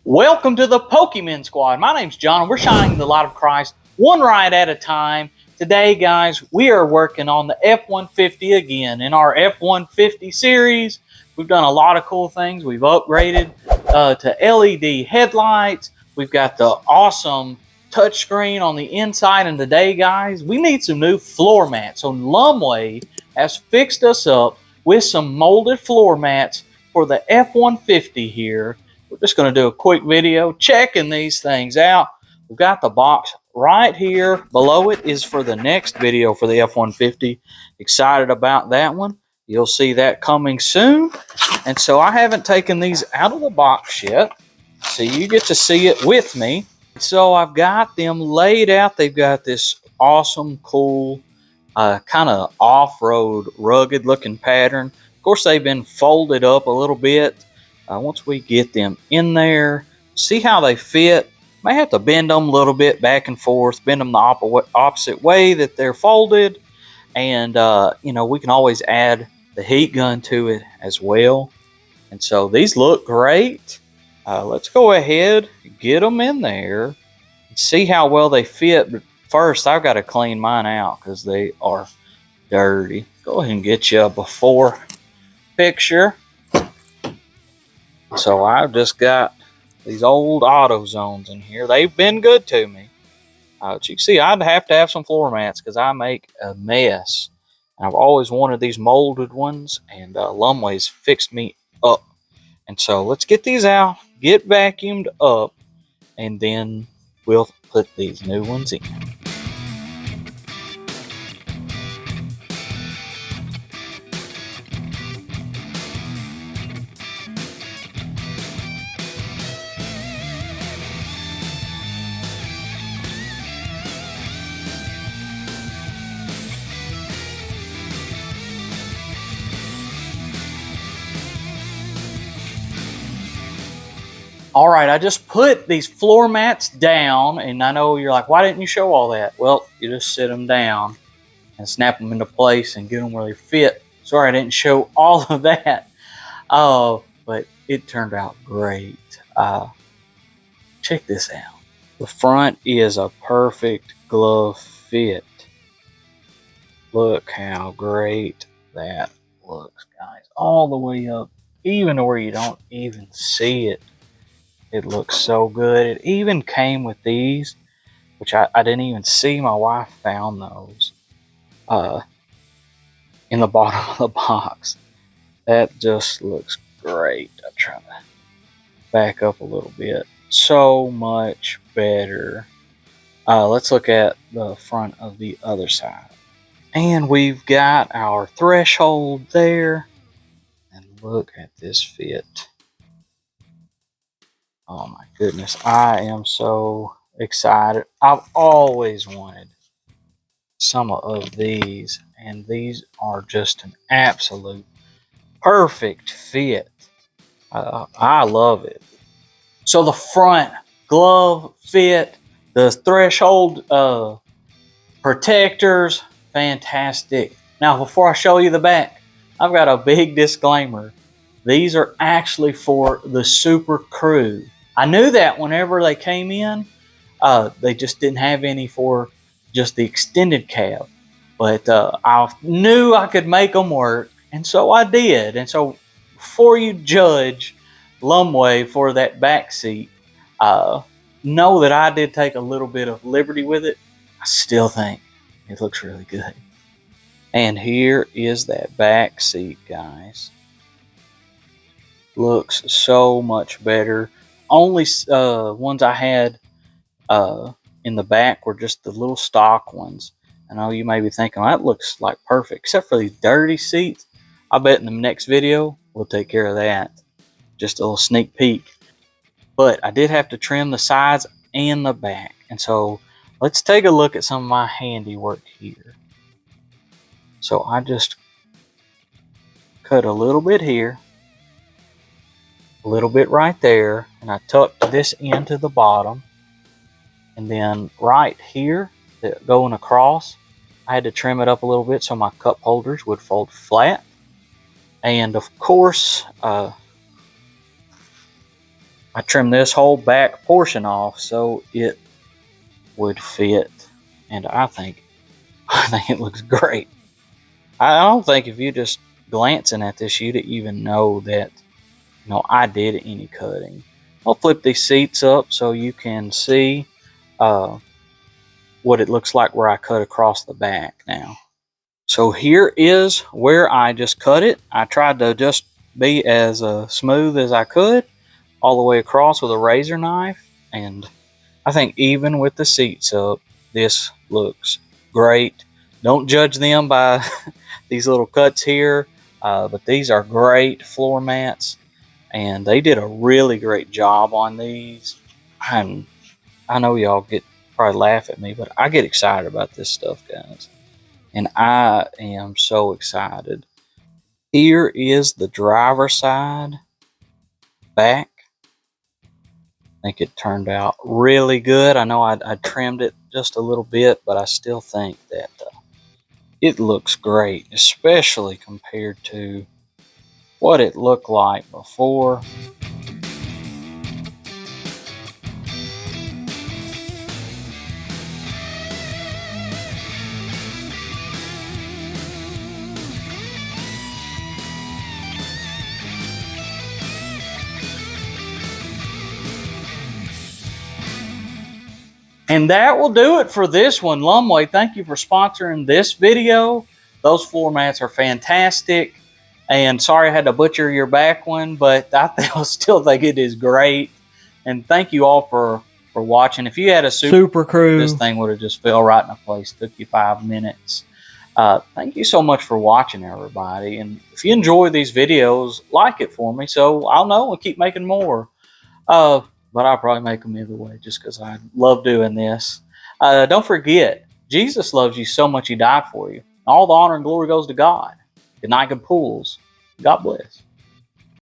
Welcome to the Pokemon Squad. My name's John, and we're shining the light of Christ one ride at a time. Today, guys, we are working on the F-150 again. In our F-150 series, we've done a lot of cool things. We've upgraded to LED headlights. We've got the awesome touchscreen on the inside. And today, guys, we need some new floor mats. So Lumway has fixed us up with some molded floor mats for the F-150 here. We're just going to do a quick video checking these things out. We've got the box right here. Below it is for the next video for the F-150. Excited about that one. You'll see that coming soon. And so I haven't taken these out of the box yet, so you get to see it with me. So I've got them laid out. They've got this awesome, cool, kind of off-road, rugged looking pattern. Of course, they've been folded up a little bit. Once we get them in there, see how they fit. May have to bend them a little bit back and forth, bend them the opposite way that they're folded. And, we can always add the heat gun to it as well. And so these look great. Let's go ahead, get them in there, and see how well they fit. But first, I've got to clean mine out because they are dirty. Go ahead and get you a before picture. So I've just got these old Autozones in here. They've been good to me. But you can see I'd have to have some floor mats because I make a mess. I've always wanted these molded ones, and Lumway's fixed me up. And so let's get these out, get vacuumed up, and then we'll put these new ones in. All right, I just put these floor mats down, and I know you're like, why didn't you show all that? Well, you just sit them down and snap them into place and get them where they fit. Sorry, I didn't show all of that, but it turned out great. Check this out. The front is a perfect glove fit. Look how great that looks, guys. All the way up, even to where you don't even see it. It looks so good. It even came with these, which I didn't even see. My wife found those in the bottom of the box. That just looks great. I'll try to back up a little bit. So much better. Let's look at the front of the other side. And we've got our threshold there. And look at this fit. Oh my goodness, I am so excited. I've always wanted some of these, and these are just an absolute perfect fit. I love it. So the front glove fit, the threshold protectors, fantastic. Now before I show you the back, I've got a big disclaimer. These are actually for the Super Crew. I knew that whenever they came in, they just didn't have any for just the extended cab. But I knew I could make them work, and so I did. And so before you judge Lumway for that back seat, know that I did take a little bit of liberty with it. I still think it looks really good. And here is that back seat, guys. Looks so much better. Only ones I had in the back were just the little stock ones. I know you may be thinking, well, that looks like perfect, except for these dirty seats. I bet in the next video we'll take care of that. Just a little sneak peek. But I did have to trim the sides and the back. And so let's take a look at some of my handiwork here. So I just cut a little bit here. A little bit right there, and I tucked this into the bottom, and then right here going across, I had to trim it up a little bit so my cup holders would fold flat. And of course I trimmed this whole back portion off so it would fit, and I think it looks great. I don't think if you just glancing at this, you'd even know that I did any cutting. I'll flip these seats up so you can see what it looks like where I cut across the back now. So here is where I just cut it. I tried to just be as smooth as I could all the way across with a razor knife, and I think even with the seats up, this looks great. Don't judge them by these little cuts here, but these are great floor mats, and they did a really great job on these. And I know y'all probably laugh at me, but I get excited about this stuff, guys, and I am so excited. Here is the driver's side back. I think it turned out really good. I know I trimmed it just a little bit, but I still think that it looks great, especially compared to what it looked like before. And that will do it for this one. Lumway, thank you for sponsoring this video. Those floor mats are fantastic. And sorry I had to butcher your back one, but I still think it is great. And thank you all for watching. If you had a super crew, this thing would have just fell right into place. Took you 5 minutes. Thank you so much for watching, everybody. And if you enjoy these videos, like it for me so I'll know and keep making more. But I'll probably make them either way just because I love doing this. Don't forget, Jesus loves you so much he died for you. All the honor and glory goes to God. Good night, good pools. God bless.